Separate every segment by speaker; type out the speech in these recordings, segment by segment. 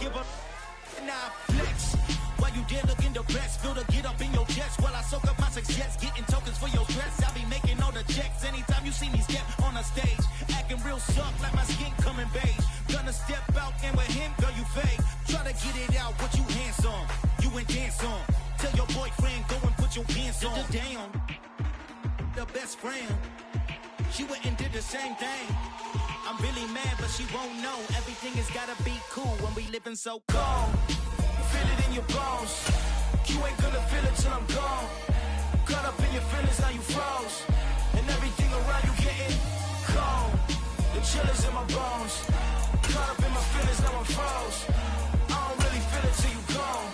Speaker 1: give a now flex. While you there looking the best, feel the get up in your chest. While I soak up my success, getting tokens for your stress. I be making all the checks anytime you see me step on a stage. Acting real soft like my skin coming beige. Gonna step out and with him, girl, you fade. Try to get it out, what you hands on. You and dance on. Tell your boyfriend, go and put your pants on. Down. The best friend. She went and did the same thing. I'm really mad, but she won't know. Everything has gotta be cool when we living so cold. Feel it in your bones. You ain't gonna feel it till I'm gone. Caught up in your feelings, now you froze. And everything around you getting cold. The chill is in my bones. Caught up in my feelings, now I'm froze. I don't really feel it till you gone.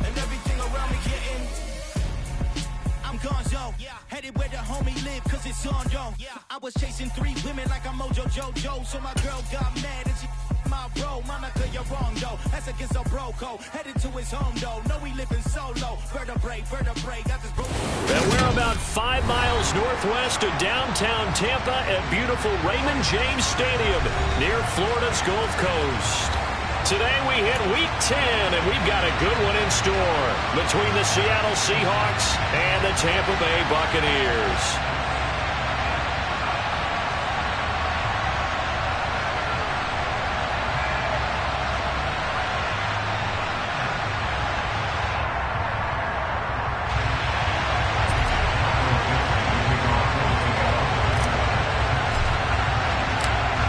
Speaker 1: And everything around me getting I'm gone, yo. Headed where the homie live, cause it's on, yo. I was chasing 3 women like I'm Mojo Jojo. So my girl got mad and she my bro. Monica, you're wrong, though. That's against a bro code. Headed to his home, though. No, we living solo. Vertebrae, got this bro.
Speaker 2: And we're about 5 miles northwest of downtown Tampa at beautiful Raymond James Stadium near Florida's Gulf Coast. Today we hit Week 10, and we've got a good one in store between the Seattle Seahawks and the Tampa Bay Buccaneers.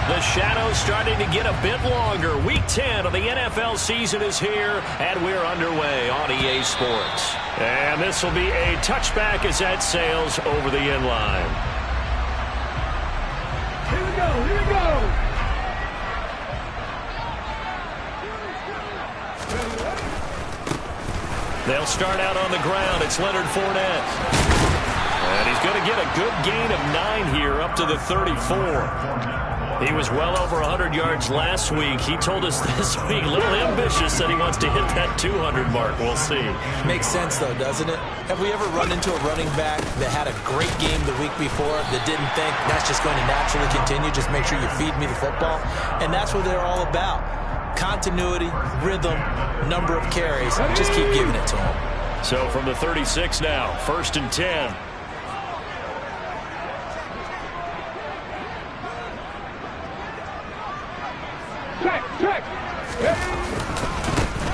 Speaker 2: The shadow's starting to get a bit longer. Week 10 of the NFL season is here, and we're underway on EA Sports. And this will be a touchback as that sails over the end line.
Speaker 3: Here we go, here we go.
Speaker 2: They'll start out on the ground. It's Leonard Fournette. And he's going to get a good gain of 9 here up to the 34. He was well over 100 yards last week. He told us this week, a little ambitious, that he wants to hit that 200 mark. We'll see.
Speaker 4: Makes sense, though, doesn't it? Have we ever run into a running back that had a great game the week before that didn't think that's just going to naturally continue? Just make sure you feed me the football. And that's what they're all about. Continuity, rhythm, number of carries. Just keep giving it to them.
Speaker 2: So from the 36 now, 1st and 10.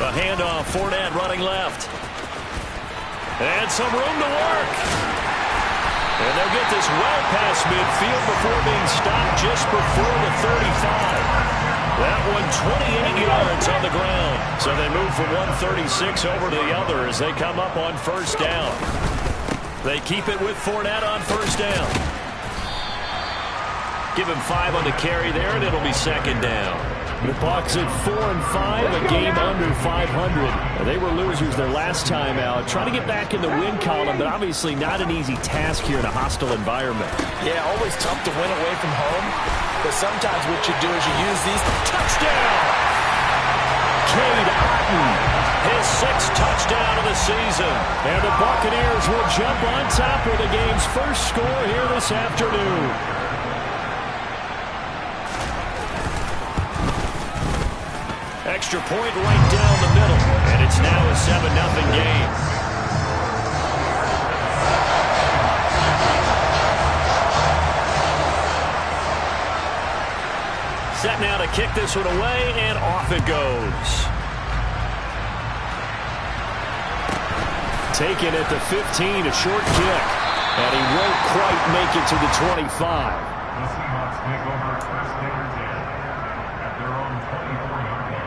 Speaker 2: A handoff, Fournette running left. And some room to work. And they'll get this well past midfield before being stopped just before the 35. That one 28 yards on the ground. So they move from 136 over to the other as they come up on 1st down. They keep it with Fournette on 1st down. Give him 5 on the carry there, and it'll be 2nd down. The Bucs at 4-5, a game under 500. They were losers their last time out. Trying to get back in the win column, but obviously not an easy task here in a hostile environment.
Speaker 4: Yeah, always tough to win away from home. But sometimes what you do is you use these. Touchdown!
Speaker 2: Cade Otton, his 6th touchdown of the season. And the Buccaneers will jump on top with the game's first score here this afternoon. Extra point right down the middle, and it's now a 7-0 game. Set now to kick this one away, and off it goes. Taken at the 15, a short kick, and he won't quite make it to the 25.
Speaker 3: The Seahawks take over first taker down at their own 24-yard line.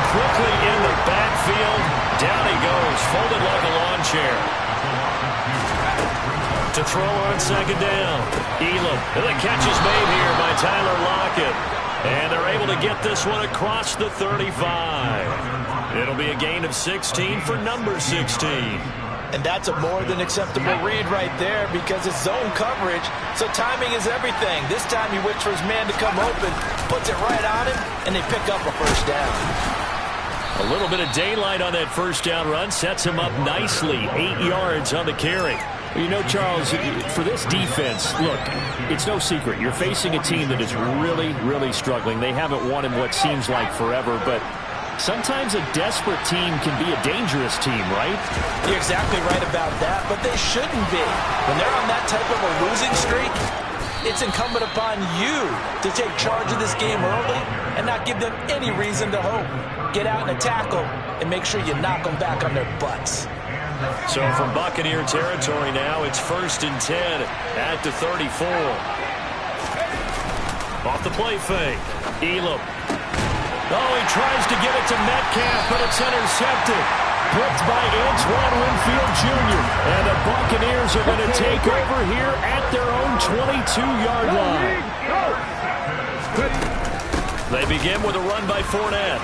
Speaker 2: Quickly in the backfield. Down he goes, folded like a lawn chair. To throw on 2nd down. Elam. The catch is made here by Tyler Lockett. And they're able to get this one across the 35. It'll be a gain of 16 for number 16.
Speaker 4: And that's a more than acceptable read right there because it's zone coverage, so timing is everything. This time he waits for his man to come open. puts it right on him, and they pick up a first down.
Speaker 2: A little bit of daylight on that first down run sets him up nicely. 8 yards on the carry.
Speaker 5: You know, Charles, for this defense, look, it's no secret. You're facing a team that is really, really struggling. They haven't won in what seems like forever, but sometimes a desperate team can be a dangerous team, right?
Speaker 4: You're exactly right about that, but they shouldn't be. When they're on that type of a losing streak, it's incumbent upon you to take charge of this game early and not give them any reason to hope. Get out in a tackle and make sure you knock them back on their butts.
Speaker 2: So from Buccaneer territory now, it's 1st and 10 at the 34. Off the play fake. Elam. Oh, he tries to get it to Metcalf, but it's intercepted. Blitzed by Antoine Winfield Jr. And the Buccaneers are going to take over here at their own 22-yard line. They begin with a run by Fournette.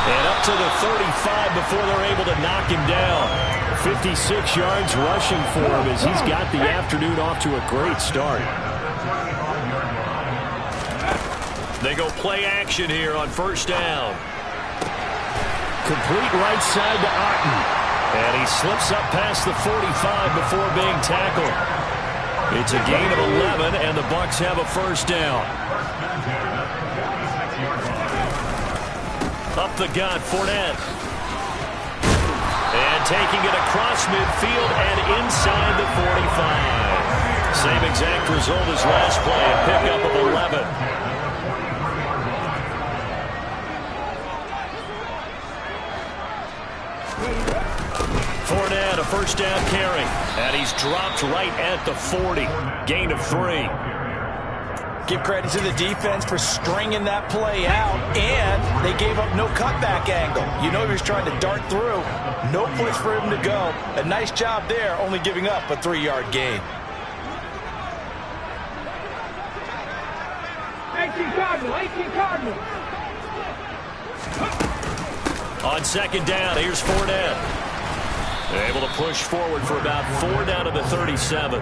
Speaker 2: And up to the 35 before they're able to knock him down. 56 yards rushing for him as he's got the afternoon off to a great start. They go play action here on first down. Complete right side to Otten. And he slips up past the 45 before being tackled. It's a gain of 11, and the Bucs have a first down. Up the gut, Fournette. And taking it across midfield and inside the 45. Same exact result as last play, a pickup of 11. Fournette, a first down carry. And he's dropped right at the 40. Gain of 3.
Speaker 4: Give credit to the defense for stringing that play out, and they gave up no cutback angle. You know he was trying to dart through. No place for him to go. A nice job there, only giving up a 3-yard gain.
Speaker 6: 18 Cardinal.
Speaker 2: On second down, here's Fournette. Able to push forward for about 4 down to the 37.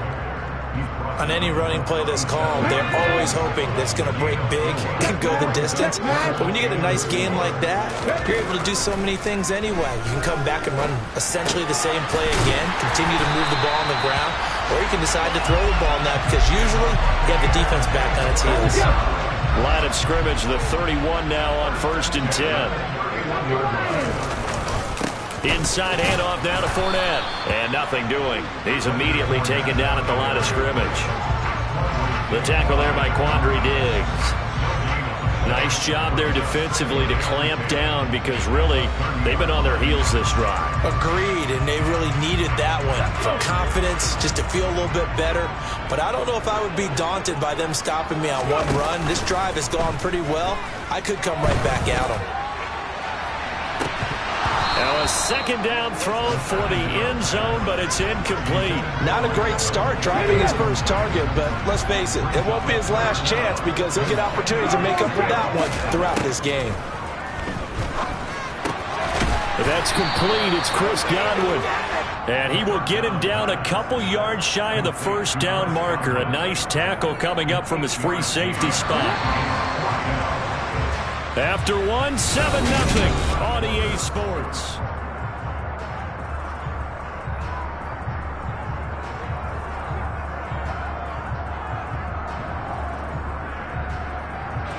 Speaker 4: On any running play that's called, they're always hoping that it's going to break big and go the distance. But when you get a nice gain like that, you're able to do so many things anyway. You can come back and run essentially the same play again, continue to move the ball on the ground, or you can decide to throw the ball now because usually you have the defense back on its heels.
Speaker 2: Line of scrimmage, the 31 now on 1st and 10. Inside handoff down to Fournette. And nothing doing. He's immediately taken down at the line of scrimmage. The tackle there by Quandre Diggs. Nice job there defensively to clamp down because really they've been on their heels this drive.
Speaker 4: Agreed, and they really needed that one for confidence, just to feel a little bit better. But I don't know if I would be daunted by them stopping me on one run. This drive has gone pretty well. I could come right back at them.
Speaker 2: Now a second down throw for the end zone, but it's incomplete.
Speaker 4: Not a great start dropping his first target, but let's face it, it won't be his last chance because he'll get opportunities to make up for that one throughout this game.
Speaker 2: That's complete. It's Chris Godwin. And he will get him down a couple yards shy of the first down marker. A nice tackle coming up from his free safety spot. After 1, 7-0 on EA Sports.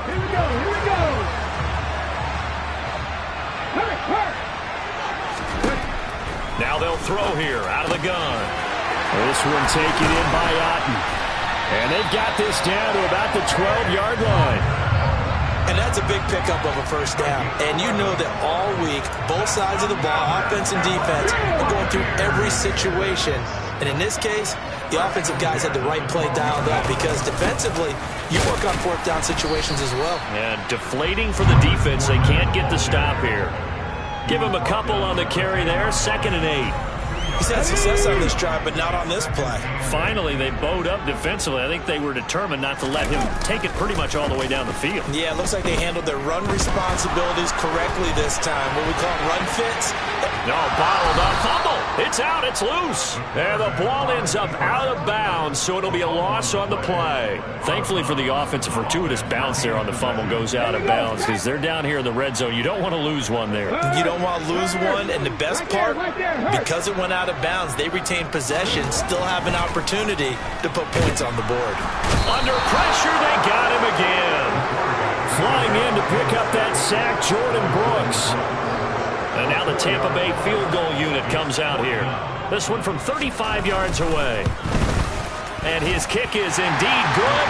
Speaker 6: Here we go.
Speaker 2: Now they'll throw here out of the gun. This one taken in by Otten. And they've got this down to about the 12-yard line.
Speaker 4: And that's a big pickup of a first down. And you know that all week, both sides of the ball, offense and defense, are going through every situation. And in this case, the offensive guys had the right play dialed up because defensively, you work on fourth down situations as well.
Speaker 2: And deflating for the defense. They can't get the stop here. Give him a couple on the carry there. 2nd and 8.
Speaker 4: He's had success on this drive, but not on this play.
Speaker 2: Finally, they bowed up defensively. I think they were determined not to let him take it pretty much all the way down the field.
Speaker 4: Yeah, it looks like they handled their run responsibilities correctly this time. What we call run fits.
Speaker 2: No, bottled up. Fumble. It's out. It's loose. And the ball ends up out of bounds, so it'll be a loss on the play. Thankfully for the offense, a fortuitous bounce there on the fumble goes out of bounds because they're down here in the red zone. You don't want to lose one there.
Speaker 4: You don't want to lose one, and the best part, because it went out of bounds, they retain possession, still have an opportunity to put points on the board.
Speaker 2: Under pressure, they got him again. Flying in to pick up that sack, Jordan Brooks. And now the Tampa Bay field goal unit comes out here. This one from 35 yards away. And his kick is indeed good.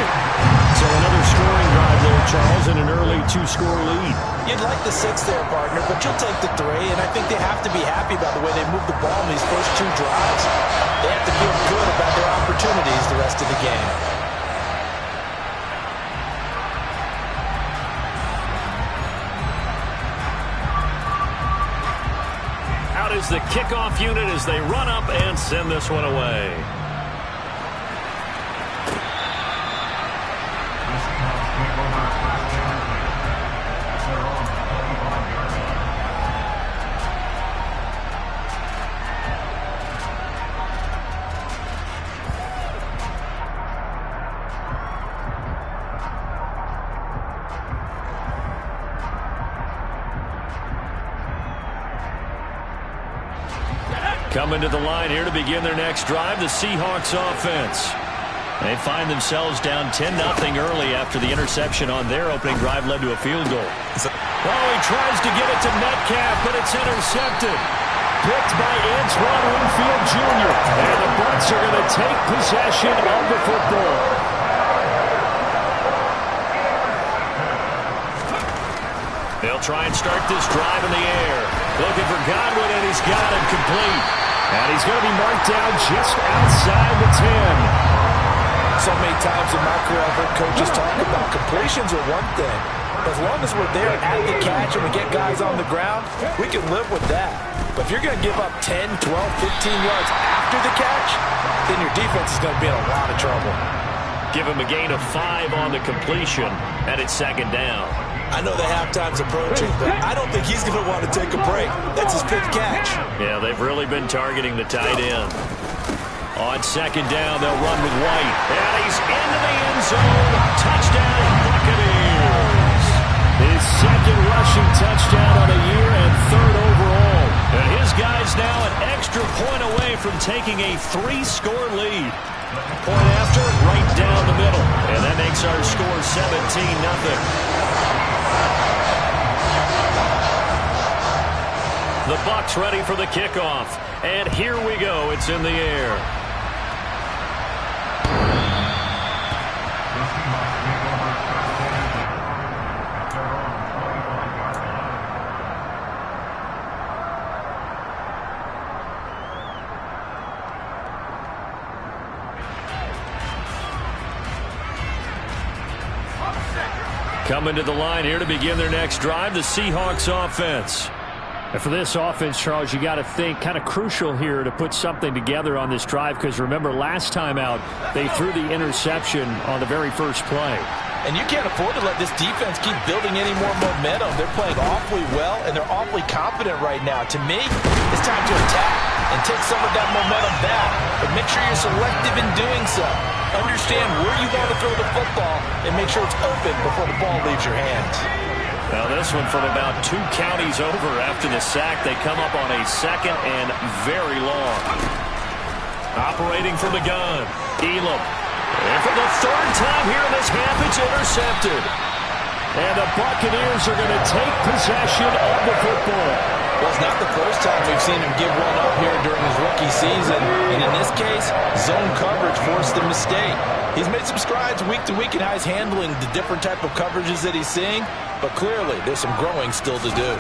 Speaker 5: So another scoring drive there, Charles, and an early 2-score lead.
Speaker 4: You'd like the 6 there, partner, but you'll take the 3, and I think they have to be happy about the way they moved the ball in these first 2 drives. They have to feel good about their opportunities the rest of the game.
Speaker 2: Is the kickoff unit as they run up and send this one away. Coming to the line here to begin their next drive, the Seahawks offense. They find themselves down 10-0 early after the interception on their opening drive led to a field goal. Oh, he tries to get it to Metcalf, but it's intercepted. Picked by Antoine Winfield Jr. And the Bucs are going to take possession of the football. They'll try and start this drive in the air. Looking for Godwin, and he's got him complete. And he's going to be marked down just outside the 10.
Speaker 4: So many times in my career I've heard coaches talk about completions are one thing. But as long as we're there at the catch and we get guys on the ground, we can live with that. But if you're going to give up 10, 12, 15 yards after the catch, then your defense is going to be in a lot of trouble.
Speaker 2: Give him a gain of 5 on the completion, and it's 2nd down.
Speaker 4: I know the halftime's approaching, but I don't think he's going to want to take a break. That's his 5th catch.
Speaker 2: Yeah, they've really been targeting the tight end. On 2nd down, they'll run with White. And he's into the end zone. Touchdown, Buccaneers. His 2nd rushing touchdown on the year and 3rd overall. And his guys now an extra point away from taking a 3-score lead. Point after, right down the middle. And that makes our score 17-0. The Bucs ready for the kickoff. And here we go. It's in the air. Coming to the line here to begin their next drive, the Seahawks offense.
Speaker 5: And for this offense, Charles, you got to think kind of crucial here to put something together on this drive because remember last time out they threw the interception on the very first play.
Speaker 4: And you can't afford to let this defense keep building any more momentum. They're playing awfully well, and they're awfully confident right now. To me, it's time to attack and take some of that momentum back. But make sure you're selective in doing so. Understand where you want to throw the football and make sure it's open before the ball leaves your hands.
Speaker 2: Now this one from about 2 counties over after the sack. They come up on a 2nd and very long. Operating from the gun, Elam. And for the 3rd time here in this half, it's intercepted. And the Buccaneers are going to take possession of the football.
Speaker 4: Well, it's not the first time we've seen him give one up here during his rookie season. And in this case, zone coverage forced the mistake. He's made some strides week to week in how he's handling the different type of coverages that he's seeing. But clearly, there's some growing still to do.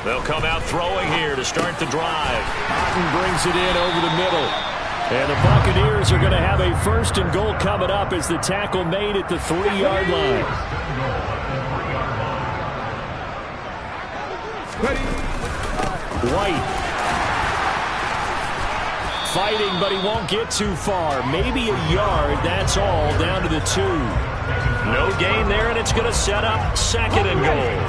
Speaker 2: They'll come out throwing here to start the drive. Otten brings it in over the middle.
Speaker 5: And the Buccaneers are going to have a 1st and goal coming up as the tackle made at the 3-yard line. White. Fighting, but he won't get too far. Maybe a yard, that's all, down to the 2.
Speaker 2: No gain there, and it's going to set up 2nd and goal.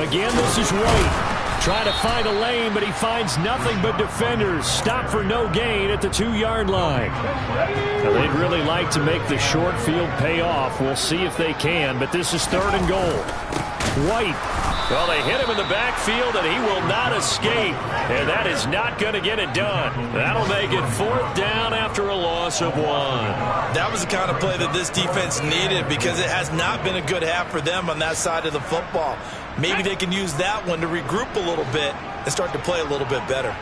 Speaker 5: Again, this is White. Trying to find a lane, but he finds nothing but defenders. Stop for no gain at the 2-yard line. Now, they'd really like to make the short field pay off. We'll see if they can, but this is 3rd and goal. White. Well, they hit him in the backfield, and he will not escape. And that is not going to get it done. That'll make it 4th down after a loss of 1.
Speaker 4: That was the kind of play that this defense needed because it has not been a good half for them on that side of the football. Maybe they can use that one to regroup a little bit and start to play a little bit better.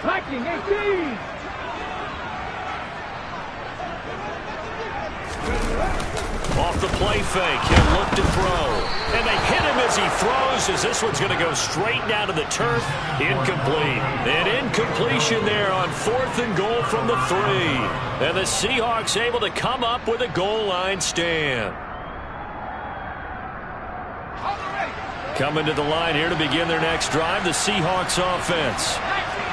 Speaker 6: Blocking 18.
Speaker 2: Off the play fake, he'll look to throw. And they hit him as he throws, as this one's going to go straight down to the turf. Incomplete. An incompletion there on 4th and goal from the 3. And the Seahawks able to come up with a goal line stand. Coming to the line here to begin their next drive, the Seahawks offense.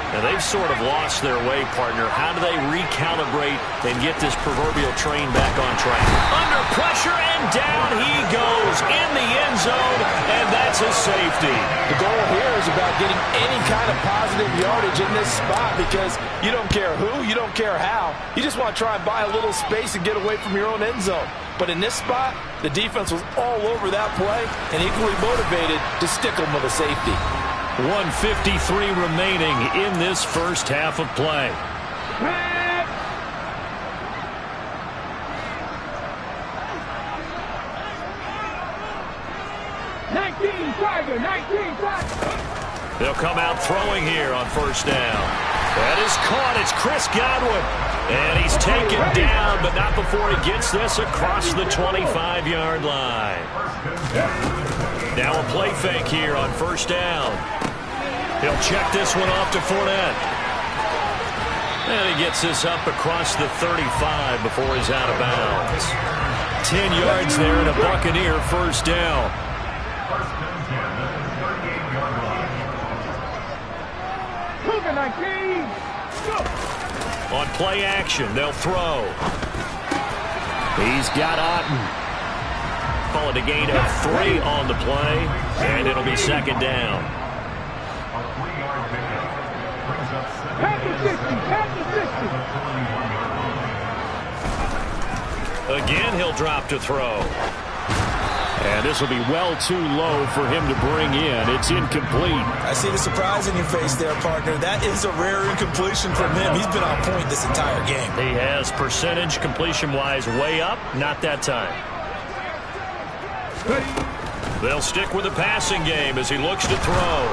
Speaker 2: Now, they've sort of lost their way, partner. How do they recalibrate and get this proverbial train back on track? Under pressure, and down he goes in the end zone, and that's a safety.
Speaker 7: The goal here is about getting any kind of positive yardage in this spot because you don't care who, you don't care how. You just want to try and buy a little space and get away from your own end zone. But in this spot, the defense was all over that play and equally motivated to stick them with a safety.
Speaker 2: 1:53 remaining in this first half of play.
Speaker 6: 19 Tiger, 19 Tiger.
Speaker 2: They'll come out throwing here on 1st down. That is caught. It's Chris Godwin. And he's taken down, but not before he gets this across the 25-yard line. Now a play fake here on 1st down. He'll check this one off to Fournette. And he gets this up across the 35 before he's out of bounds. 10 yards there and a Buccaneer 1st down.
Speaker 6: Cougar 19.
Speaker 2: On play action, they'll throw. He's got Otten. Call it a gain of 3 on the play, and it'll be 2nd down. Again, he'll drop to throw.
Speaker 5: And this will be well too low for him to bring in. It's incomplete.
Speaker 4: I see the surprise in your face there, partner. That is a rare incompletion from him. He's been on point this entire game.
Speaker 2: He has percentage completion-wise way up. Not that time. They'll stick with the passing game as he looks to throw.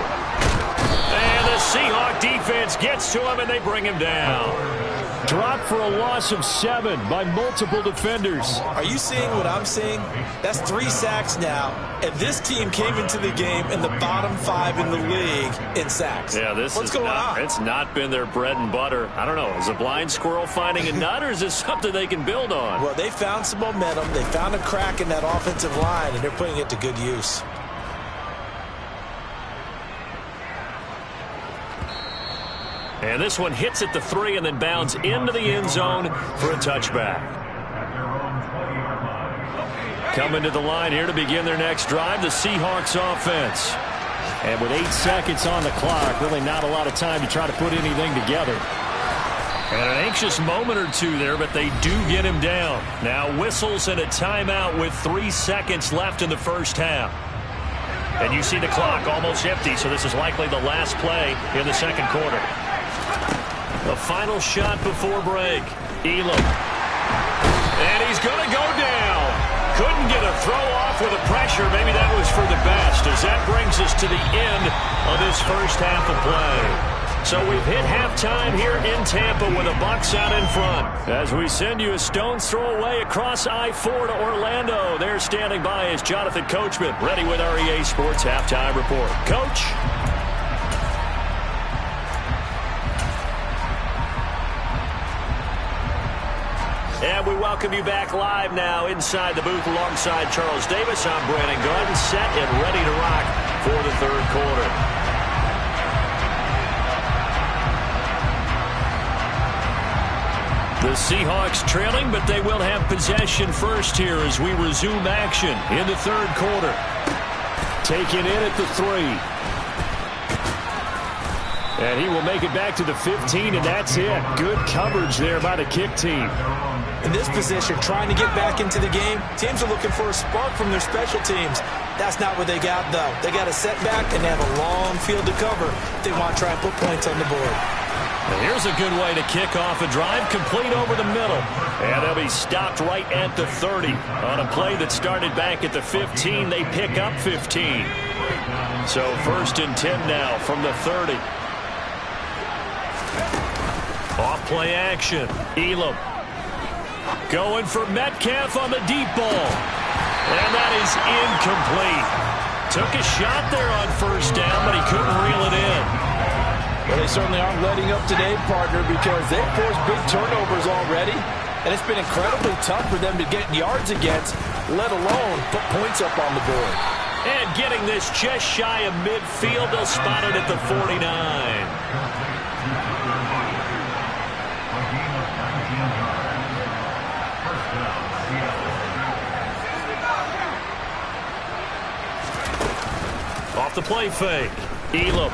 Speaker 2: And the Seahawk defense gets to him, and they bring him down.
Speaker 5: Dropped for a loss of 7 by multiple defenders.
Speaker 4: Are you seeing what I'm seeing? That's 3 sacks now, and this team came into the game in the bottom 5 in the league in sacks.
Speaker 2: Yeah, what's going on? It's not been their bread and butter. I don't know. Is a blind squirrel finding a nut, or is this something they can build on?
Speaker 4: Well, they found some momentum. They found a crack in that offensive line, and they're putting it to good use.
Speaker 2: And this one hits at the 3 and then bounds into the end zone for a touchback. Coming to the line here to begin their next drive, the Seahawks offense.
Speaker 5: And with 8 seconds on the clock, really not a lot of time to try to put anything together.
Speaker 2: And an anxious moment or two there, but they do get him down. Now whistles and a timeout with 3 seconds left in the first half. And you see the clock almost empty, so this is likely the last play in the second quarter. The final shot before break. Elam. And he's going to go down. Couldn't get a throw off with the pressure. Maybe that was for the best, as that brings us to the end of this first half of play. So we've hit halftime here in Tampa with the Bucs out in front. As we send you a stone's throw away across I-4 to Orlando. There standing by is Jonathan Coachman, ready with our EA Sports Halftime Report. Coach? And we welcome you back live now inside the booth alongside Charles Davis. I'm Brandon Garden, set and ready to rock for the third quarter. The Seahawks trailing, but they will have possession first here as we resume action in the third quarter. Taken in at the 3. And he will make it back to the 15, and that's it. Good coverage there by the kick team.
Speaker 4: In this position, trying to get back into the game, teams are looking for a spark from their special teams. That's not what they got, though. They got a setback, and they have a long field to cover if they want to try and put points on the board.
Speaker 2: And here's a good way to kick off a drive, complete over the middle. And they'll be stopped right at the 30. On a play that started back at the 15, they pick up 15. So 1st and 10 now from the 30. Off play action. Elam going for Metcalf on the deep ball. And that is incomplete. Took a shot there on 1st down, but he couldn't reel it in.
Speaker 7: Well, they certainly aren't letting up today, partner, because they've forced big turnovers already, and it's been incredibly tough for them to get yards against, let alone put points up on the board.
Speaker 2: And getting this just shy of midfield, they'll spot it at the 49. Off the play fake. Elam.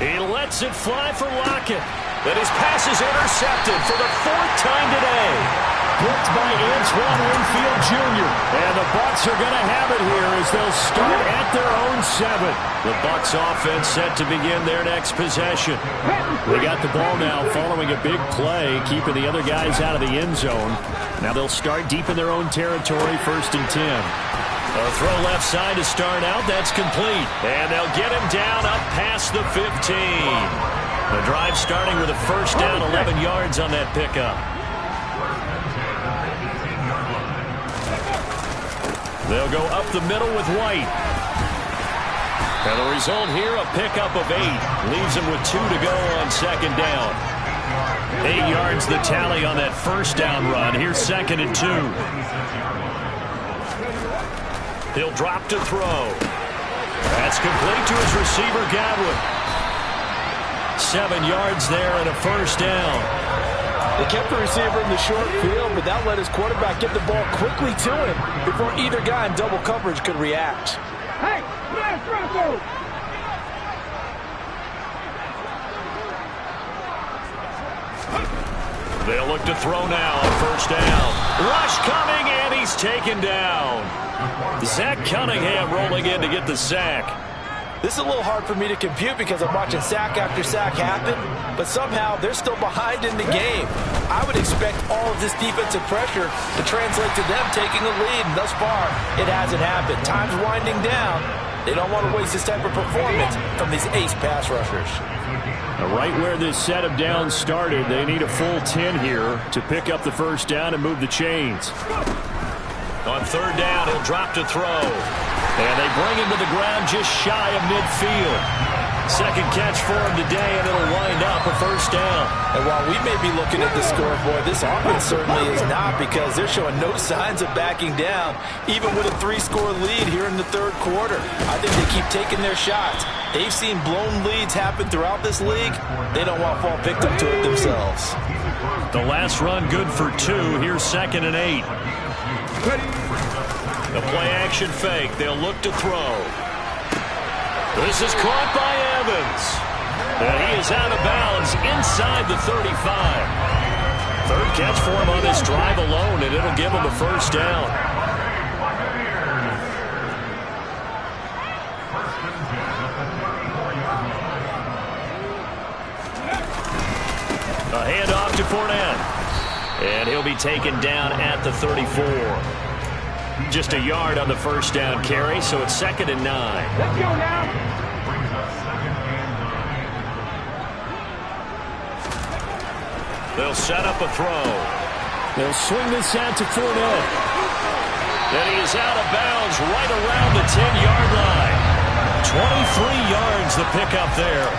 Speaker 2: He lets it fly for Lockett. But his pass is intercepted for the 4th time today. Blocked by Antoine Winfield Jr. And the Bucs are going to have it here as they'll start at their own 7. The Bucs offense set to begin their next possession. They got the ball now following a big play, keeping the other guys out of the end zone. Now they'll start deep in their own territory, 1st and 10. A throw left side to start out. That's complete. And they'll get him down up past the 15. The drive starting with a 1st down, 11 yards on that pickup. They'll go up the middle with White. And the result here, a pickup of 8. Leaves him with 2 to go on 2nd down. 8 yards the tally on that 1st down run. Here's 2nd and 2. He'll drop to throw. That's complete to his receiver, Godwin. 7 yards there and a 1st down.
Speaker 7: They kept the receiver in the short field, but that let his quarterback get the ball quickly to him before either guy in double coverage could react.
Speaker 6: Hey, smash Rocco!
Speaker 2: They'll look to throw now on 1st down. Rush coming, and he's taken down. Zach Cunningham rolling in to get the sack.
Speaker 7: This is a little hard for me to compute because I'm watching sack after sack happen, but somehow they're still behind in the game. I would expect all of this defensive pressure to translate to them taking the lead, and thus far, it hasn't happened. Time's winding down. They don't want to waste this type of performance from these ace pass rushers.
Speaker 5: Right where this set of downs started, they need a full 10 here to pick up the 1st down and move the chains.
Speaker 2: On 3rd down, he'll drop to throw. And they bring him to the ground just shy of midfield. 2nd catch for him today, and it'll wind up a 1st down.
Speaker 7: And while we may be looking at the scoreboard, this offense certainly is not, because they're showing no signs of backing down, even with a 3-score lead here in the 3rd quarter. I think they keep taking their shots. They've seen blown leads happen throughout this league. They don't want to fall victim to it themselves.
Speaker 2: The last run good for 2. Here's 2nd and 8. The play-action fake. They'll look to throw. This is caught by Evans. And he is out of bounds inside the 35. 3rd catch for him on this drive alone, and it'll give him a 1st down. A handoff to Fournette. And he'll be taken down at the 34. Just a yard on the 1st down carry, so it's 2nd and 9.
Speaker 6: Let's go now.
Speaker 2: They'll set up a throw.
Speaker 5: They'll swing this out to Fournette.
Speaker 2: And he is out of bounds right around the 10-yard line. 23 yards the pickup there.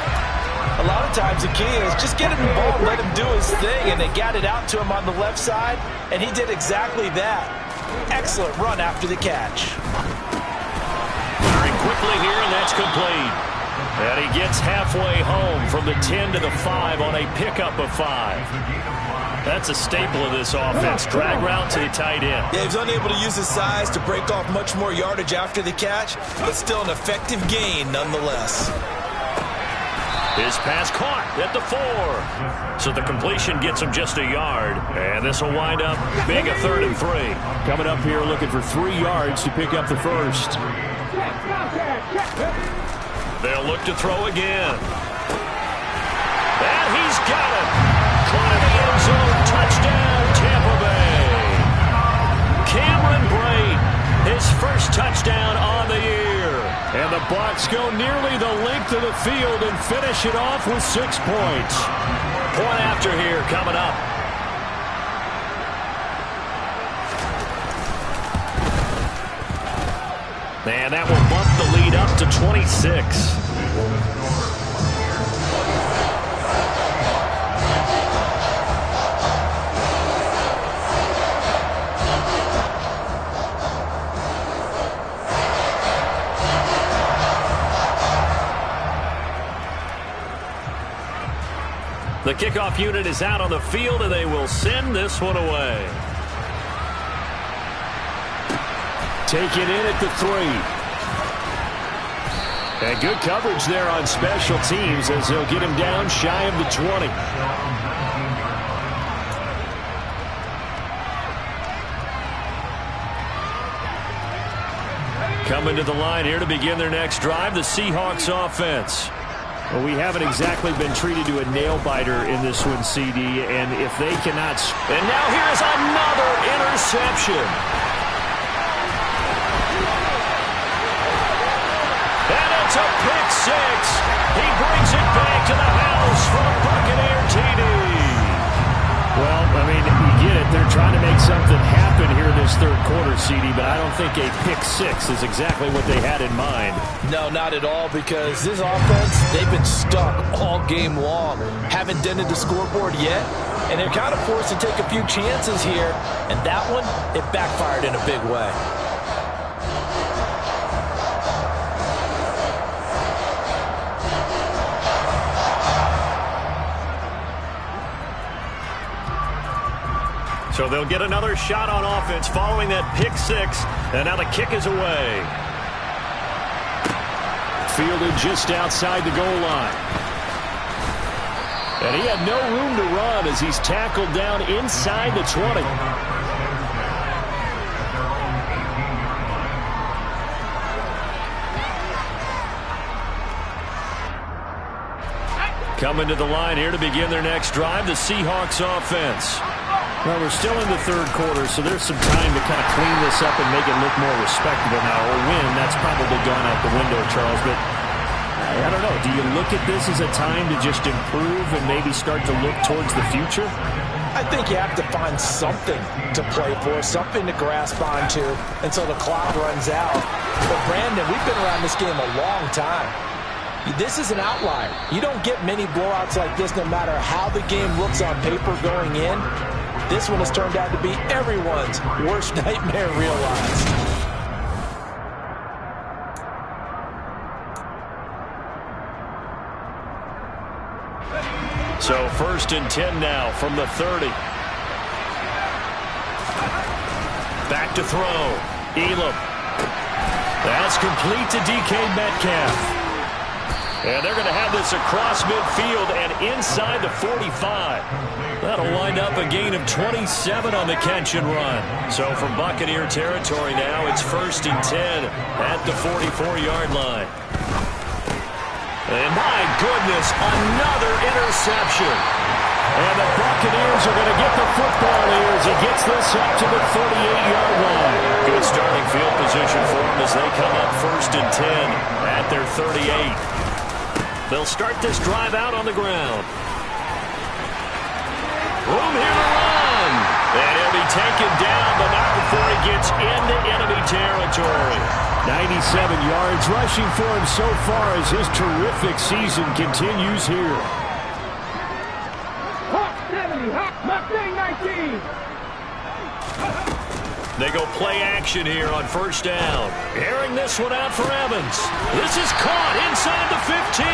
Speaker 7: A lot of times the key is just get him involved, let him do his thing, and they got it out to him on the left side, and he did exactly that. Excellent run after the catch.
Speaker 2: Very quickly here, and that's complete. And he gets halfway home from the 10 to the 5 on a pickup of 5. That's a staple of this offense. Drag route to the tight end.
Speaker 4: Yeah, he was unable to use his size to break off much more yardage after the catch, but still an effective gain nonetheless.
Speaker 2: His pass caught at the 4. So the completion gets him just a yard. And this will wind up being a 3rd and 3.
Speaker 5: Coming up here looking for 3 yards to pick up the first.
Speaker 2: They'll look to throw again. And he's got it. Caught in the end zone. Touchdown, Tampa Bay. Cameron Brate, his first touchdown on the year. And the Bucs go nearly the length of the field and finish it off with 6 points. Point after here coming up. And that will bump the lead up to 26. The kickoff unit is out on the field, and they will send this one away.
Speaker 5: Taken in at the 3. And good coverage there on special teams as they'll get him down shy of the 20.
Speaker 2: Coming to the line here to begin their next drive, the Seahawks offense.
Speaker 5: Well, we haven't exactly been treated to a nail-biter in this one, CD, and if they cannot...
Speaker 2: And now here's another interception. And it's a pick 6. He brings it back to the house for a Buccaneer TD.
Speaker 5: Well, I mean, you get it. They're trying to make something happen here this third quarter, CD, but I don't think a pick 6 is exactly what they had in mind.
Speaker 4: No, not at all, because this offense, they've been stuck all game long. Haven't dented the scoreboard yet, and they're kind of forced to take a few chances here, and that one, it backfired in a big way.
Speaker 2: So they'll get another shot on offense following that pick 6, and now the kick is away.
Speaker 5: Fielded just outside the goal line. And he had no room to run as he's tackled down inside the 20.
Speaker 2: Coming to the line here to begin their next drive, the Seahawks offense.
Speaker 5: Well, we're still in the third quarter, so there's some time to kind of clean this up and make it look more respectable now. Or win, that's probably gone out the window, Charles. But I don't know. Do you look at this as a time to just improve and maybe start to look towards the future?
Speaker 4: I think you have to find something to play for, something to grasp onto until the clock runs out. But, Brandon, we've been around this game a long time. This is an outlier. You don't get many blowouts like this no matter how the game looks on paper going in. This one has turned out to be everyone's worst nightmare realized.
Speaker 2: So 1st and 10 now from the 30. Back to throw. Elam. That's complete to DK Metcalf. And they're going to have this across midfield and inside the 45. That'll wind up a gain of 27 on the catch and run. So from Buccaneer territory now, it's 1st and 10 at the 44-yard line. And my goodness, another interception. And the Buccaneers are going to get the football here as he gets this up to the 38-yard line. Good starting field position for them as they come up 1st and 10 at their 38. They'll start this drive out on the ground. Room here to run. And he'll be taken down, but not before he gets into enemy territory.
Speaker 5: 97 yards rushing for him so far as his terrific season continues here.
Speaker 6: Hawk 70, Hawk Mustang 19.
Speaker 2: They go play action here on first down. Airing this one out for Evans. This is caught inside the 15.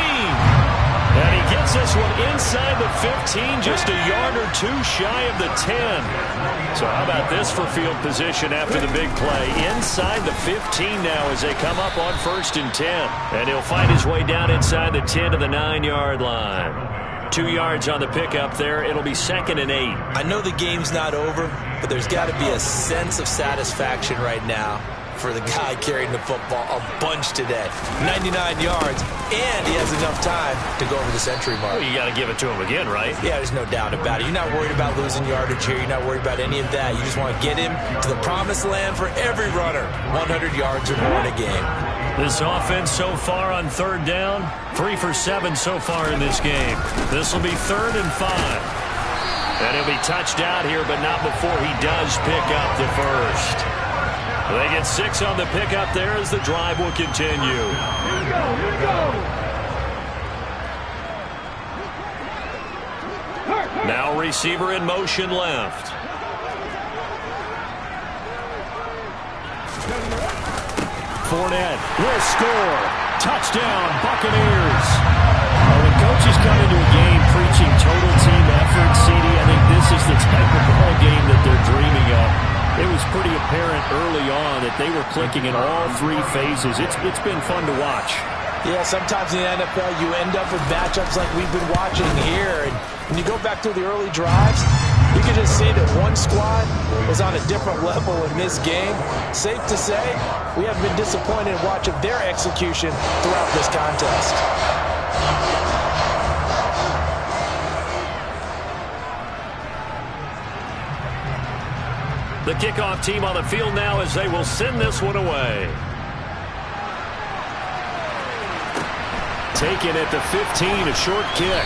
Speaker 2: And he gets this one inside the 15, just a yard or two shy of the 10. So how about this for field position after the big play? Inside the 15 now as they come up on 1st and 10. And he'll find his way down inside the 10 to the 9-yard line. 2 yards on the pickup there. It'll be 2nd and 8.
Speaker 4: I know the game's not over, but there's got to be a sense of satisfaction right now for the guy carrying the football a bunch today. 99 yards, and he has enough time to go over the century mark.
Speaker 2: Well, you got to give it to him again, right?
Speaker 4: Yeah, there's no doubt about it. You're not worried about losing yardage here. You're not worried about any of that. You just want to get him to the promised land for every runner. 100 yards or more in a game.
Speaker 2: This offense so far on 3rd down, 3 for 7 so far in this game. This will be 3rd and 5. And he'll be touched out here, but not before he does pick up the first. They get 6 on the pickup there as the drive will continue.
Speaker 6: Here we go.
Speaker 2: Now receiver in motion left. Fournette will score. Touchdown, Buccaneers. When coaches come into a game preaching total team effort, CD, I think this is the type of ball game that they're dreaming of. It was pretty apparent early on that they were clicking in all 3 phases. It's been fun to watch.
Speaker 7: Yeah, sometimes in the NFL you end up with matchups like we've been watching here. And when you go back to the early drives, you can just see that one squad was on a different level in this game. Safe to say, we have been disappointed in watching their execution throughout this contest.
Speaker 2: The kickoff team on the field now as they will send this one away. Taken at the 15, a short kick.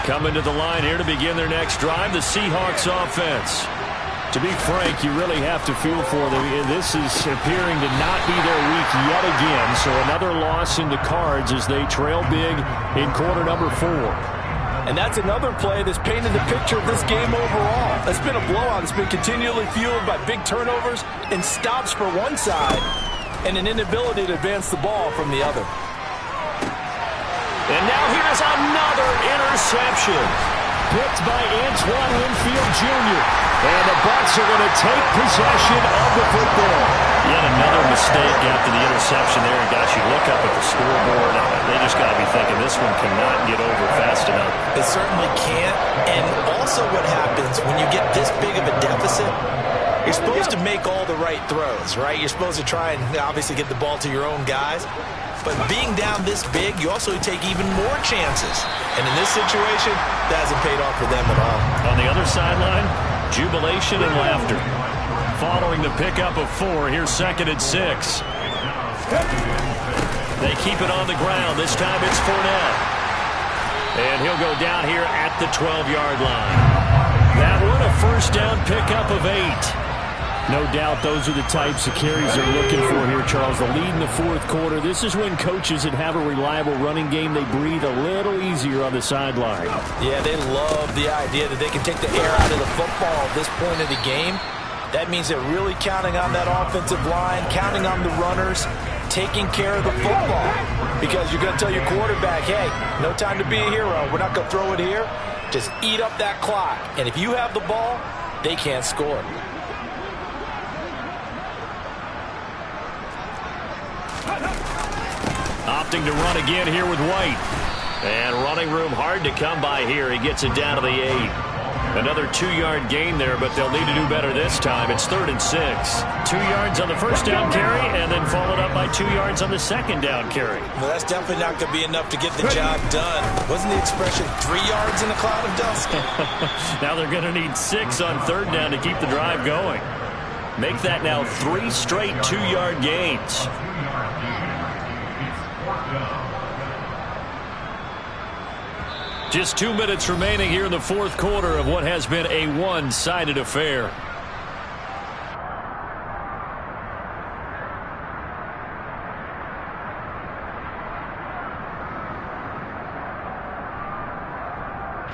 Speaker 2: Coming to the line here to begin their next drive, the Seahawks offense. To be frank, you really have to feel for them. This is appearing to not be their week yet again, so another loss in the cards as they trail big in quarter number 4.
Speaker 7: And that's another play that's painted the picture of this game overall. It's been a blowout. It's been continually fueled by big turnovers and stops for one side and an inability to advance the ball from the other.
Speaker 2: And now here's another interception. Picked by Antoine Winfield Jr. And the Bucs are going to take possession of the football. Yet another mistake after the interception there. And gosh, you look up at the scoreboard, they just got to be thinking this one cannot get over fast enough.
Speaker 4: It certainly can't. And also what happens when you get this big of a deficit, you're supposed to make all the right throws, right? You're supposed to try and obviously get the ball to your own guys. But being down this big, you also take even more chances. And in this situation, that hasn't paid off for them at all.
Speaker 2: On the other sideline, jubilation and laughter. Following the pickup of 4, here's 2nd and 6. They keep it on the ground. This time it's Fournette. And he'll go down here at the 12-yard line. That one, a first down pickup of 8. No doubt those are the types of carries they're looking for here, Charles. The lead in the 4th quarter. This is when coaches that have a reliable running game, they breathe a little easier on the sideline.
Speaker 4: Yeah, they love the idea that they can take the air out of the football at this point of the game. That means they're really counting on that offensive line, counting on the runners, taking care of the football. Because you're going to tell your quarterback, hey, no time to be a hero. We're not going to throw it here. Just eat up that clock. And if you have the ball, they can't score.
Speaker 2: Opting to run again here with White. And running room hard to come by here. He gets it down to the 8. Another 2-yard gain there, but they'll need to do better this time. It's 3rd and 6. 2 yards on the first down carry, and then followed up by 2 yards on the second down carry.
Speaker 4: Well, that's definitely not going to be enough to get the job done. Wasn't the expression 3 yards in a cloud of dust?
Speaker 2: Now they're going to need 6 on 3rd down to keep the drive going. Make that now 3 straight 2-yard gains. Just 2 minutes remaining here in the 4th quarter of what has been a one-sided affair.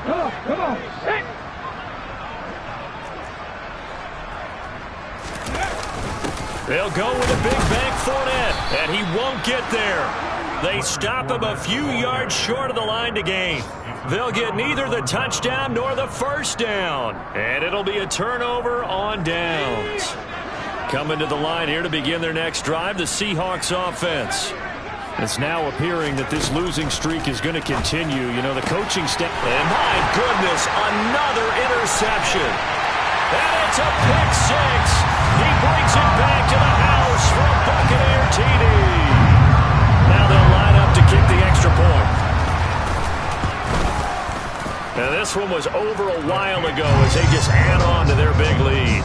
Speaker 6: Come on. Hit.
Speaker 2: They'll go with a big bank Fournette, and he won't get there. They stop him a few yards short of the line to gain. They'll get neither the touchdown nor the first down, and it'll be a turnover on downs. Coming to the line here to begin their next drive, the Seahawks offense. It's now appearing that this losing streak is going to continue. You know, the coaching staff. And my goodness, another interception. And it's a pick six. He brings it back to the house for a Buccaneer TD. Now they'll line up to kick the extra point. Now this one was over a while ago as they just add on to their big lead.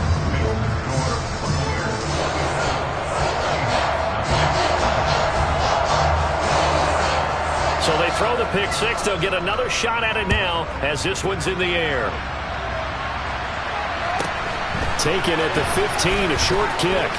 Speaker 2: So they throw the pick six. They'll get another shot at it now as this one's in the air. Taken at the 15, a short kick.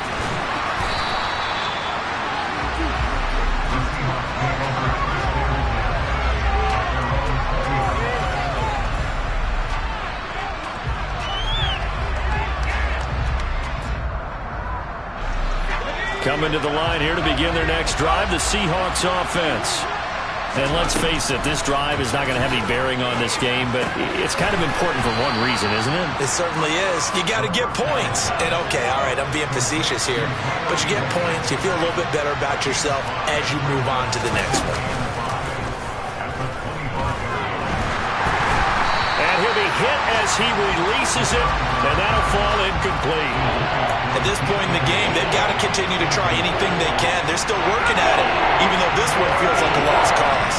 Speaker 2: Coming to the line here to begin their next drive, the Seahawks offense. And let's face it, this drive is not going to have any bearing on this game, but it's kind of important for one reason, isn't it?
Speaker 4: It certainly is. You got to get points. And okay, all right, I'm being facetious here, but you get points, you feel a little bit better about yourself as you move on to the next one.
Speaker 2: And he'll be hit as he releases it, and that'll fall incomplete.
Speaker 4: At this point in the game, they've got to continue to try anything they can. They're still working at it, even though this one feels like a lost cause.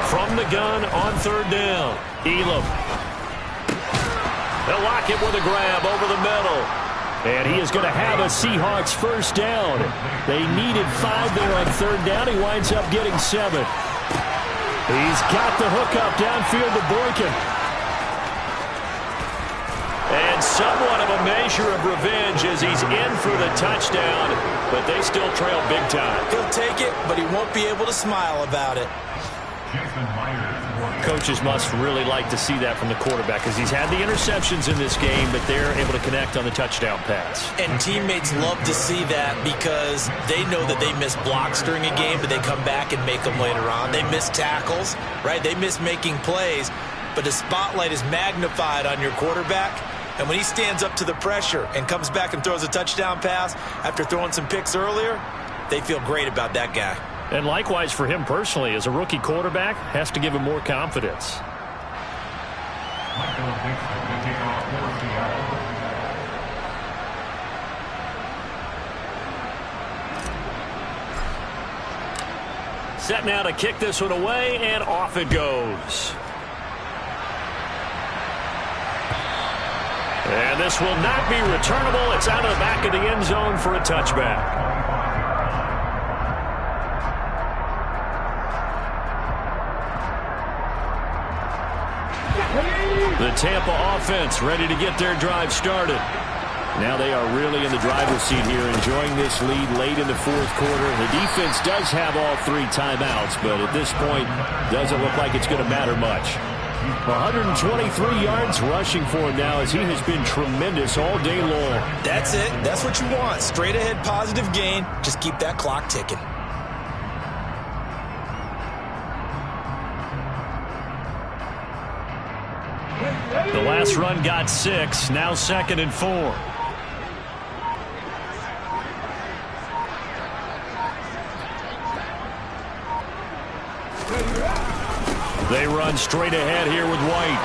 Speaker 2: From the gun on third down, Elam. They'll lock it with a grab over the middle. And he is going to have a Seahawks first down. They needed 5 there on third down. He winds up getting 7. He's got the hook up downfield to Boykin. And somewhat of a measure of revenge as he's in for the touchdown, but they still trail big time.
Speaker 4: He'll take it, but he won't be able to smile about it.
Speaker 2: Coaches must really like to see that from the quarterback because he's had the interceptions in this game, but they're able to connect on the touchdown pass.
Speaker 4: And teammates love to see that because they know that they miss blocks during a game, but they come back and make them later on. They miss tackles, right? They miss making plays, but the spotlight is magnified on your quarterback. And when he stands up to the pressure and comes back and throws a touchdown pass after throwing some picks earlier, they feel great about that guy.
Speaker 2: And likewise for him personally, as a rookie quarterback, has to give him more confidence. Set now to kick this one away, and off it goes. And this will not be returnable. It's out of the back of the end zone for a touchback. The Tampa offense ready to get their drive started. Now they are really in the driver's seat here, enjoying this lead late in the fourth quarter. The defense does have all 3 timeouts, but at this point, doesn't look like it's going to matter much. 123 yards rushing for him now as he has been tremendous all day long.
Speaker 4: That's it. That's what you want. Straight ahead positive gain. Just keep that clock ticking.
Speaker 2: The last run got 6. Now 2nd and 4. They run straight ahead here with White.